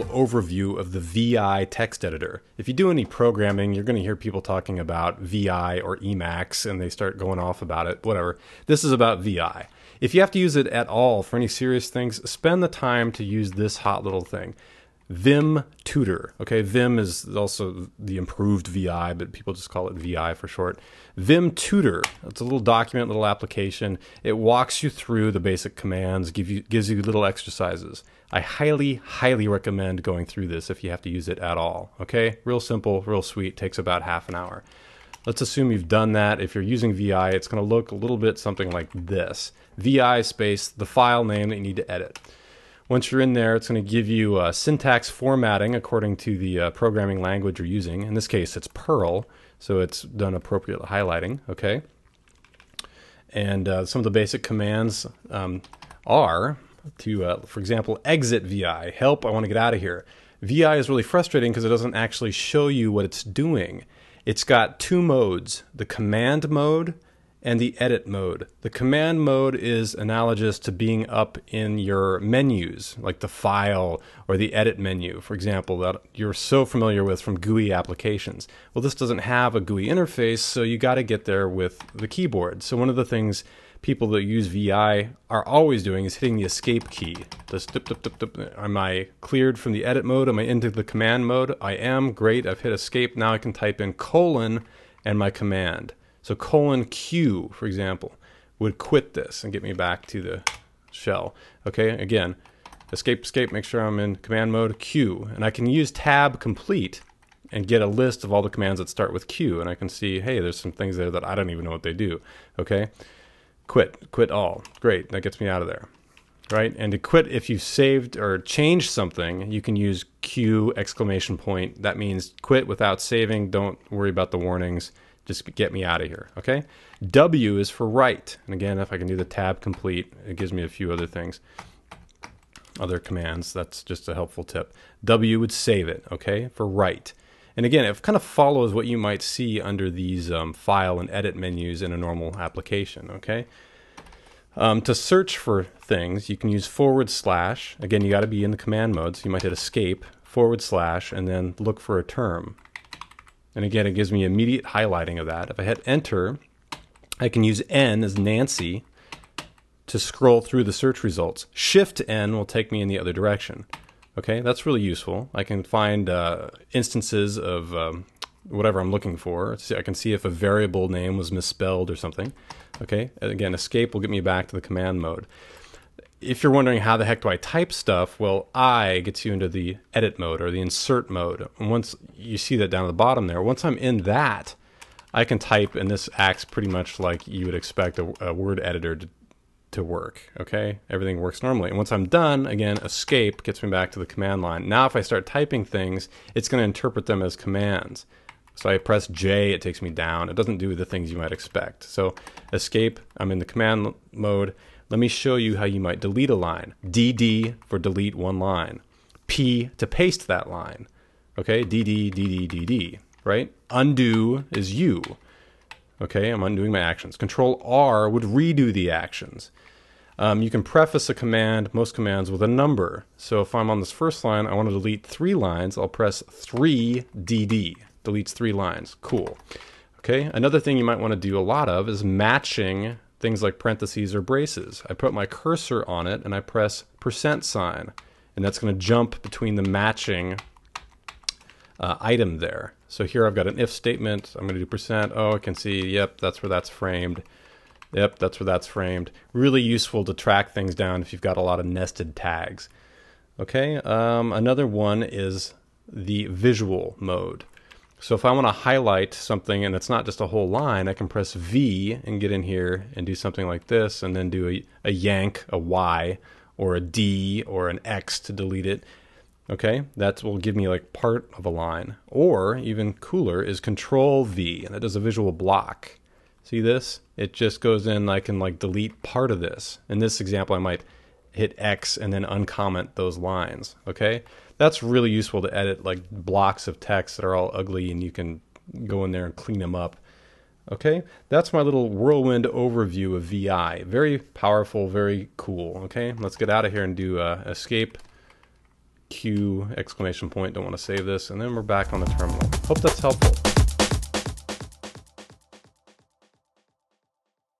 overview of the VI text editor. If you do any programming, you're going to hear people talking about VI or Emacs, and they start going off about it, whatever. This is about VI. If you have to use it at all for any serious things, spend the time to use this hot little thing. Vim Tutor. Okay, Vim is also the improved VI, but people just call it VI for short. Vim Tutor. It's a little document, little application. It walks you through the basic commands, gives you little exercises. I highly recommend going through this if you have to use it at all. Okay, real simple, real sweet, takes about half an hour. Let's assume you've done that. If you're using VI, it's going to look a little bit something like this. VI space, the file name that you need to edit. Once you're in there, it's going to give you syntax formatting according to the programming language you're using. In this case, it's Perl, so it's done appropriate highlighting, okay? And some of the basic commands are to, for example, exit VI. Help, I want to get out of here. VI is really frustrating because it doesn't actually show you what it's doing. It's got two modes, the command mode and the edit mode. The command mode is analogous to being up in your menus, like the file or the edit menu, for example, that you're so familiar with from GUI applications. Well, this doesn't have a GUI interface, so you got to get there with the keyboard. So one of the things people that use VI are always doing is hitting the escape key. Am I cleared from the edit mode? Am I into the command mode? I am. Great. I've hit escape. Now I can type in colon and my command. So colon Q, for example, would quit this and get me back to the shell. Okay, again, escape, make sure I'm in command mode, Q. And I can use tab complete and get a list of all the commands that start with Q. And I can see, hey, there's some things there that I don't even know what they do. Okay, quit all. Great, that gets me out of there. Right, and to quit, if you've saved or changed something, you can use Q exclamation point. That means quit without saving. Don't worry about the warnings. Just get me out of here, okay? W is for write. And again, if I can do the tab complete, it gives me a few other things, other commands. That's just a helpful tip. W would save it, okay, for write. And again, it kind of follows what you might see under these file and edit menus in a normal application, okay? To search for things, you can use /. Again, you got to be in the command mode, so you might hit escape, / and then look for a term. And again, it gives me immediate highlighting of that. If I hit enter, I can use N as Nancy to scroll through the search results. Shift N will take me in the other direction. Okay, that's really useful. I can find instances of whatever I'm looking for. I can see if a variable name was misspelled or something. Okay, again, escape will get me back to the command mode. If you're wondering how the heck do I type stuff, well, I gets you into the edit mode or the insert mode. And once you see that down at the bottom there, once I'm in that, I can type, and this acts pretty much like you would expect a word editor to work. Okay, everything works normally. And once I'm done, again, escape gets me back to the command line. Now if I start typing things, it's going to interpret them as commands. So I press J, it takes me down. It doesn't do the things you might expect. So escape, I'm in the command mode. Let me show you how you might delete a line. DD for delete one line. P to paste that line. Okay, DD, right? Undo is U. Okay, I'm undoing my actions. Control R would redo the actions. You can preface a command, most commands, with a number. So if I'm on this first line, I want to delete 3 lines, I'll press 3DD. Deletes 3 lines. Cool. Okay, another thing you might want to do a lot of is matching things like parentheses or braces. I put my cursor on it and I press %, and that's going to jump between the matching item there. So here I've got an if statement. I'm going to do %. Oh, I can see, yep, that's where that's framed. Yep, that's where that's framed. Really useful to track things down if you've got a lot of nested tags. Okay, another one is the visual mode. So if I want to highlight something and it's not just a whole line, I can press V and get in here and do something like this, and then do a yank, a Y, or a D, or an X to delete it. Okay, that will give me like part of a line. Or even cooler is Control V, and it does a visual block. See this? It just goes in, I can like delete part of this. In this example, I might hit X and then uncomment those lines. Okay, that's really useful to edit like blocks of text that are all ugly, and you can go in there and clean them up. Okay, that's my little whirlwind overview of VI. Very powerful, very cool. Okay, let's get out of here and do escape, Q exclamation point, don't want to save this, and then we're back on the terminal. Hope that's helpful.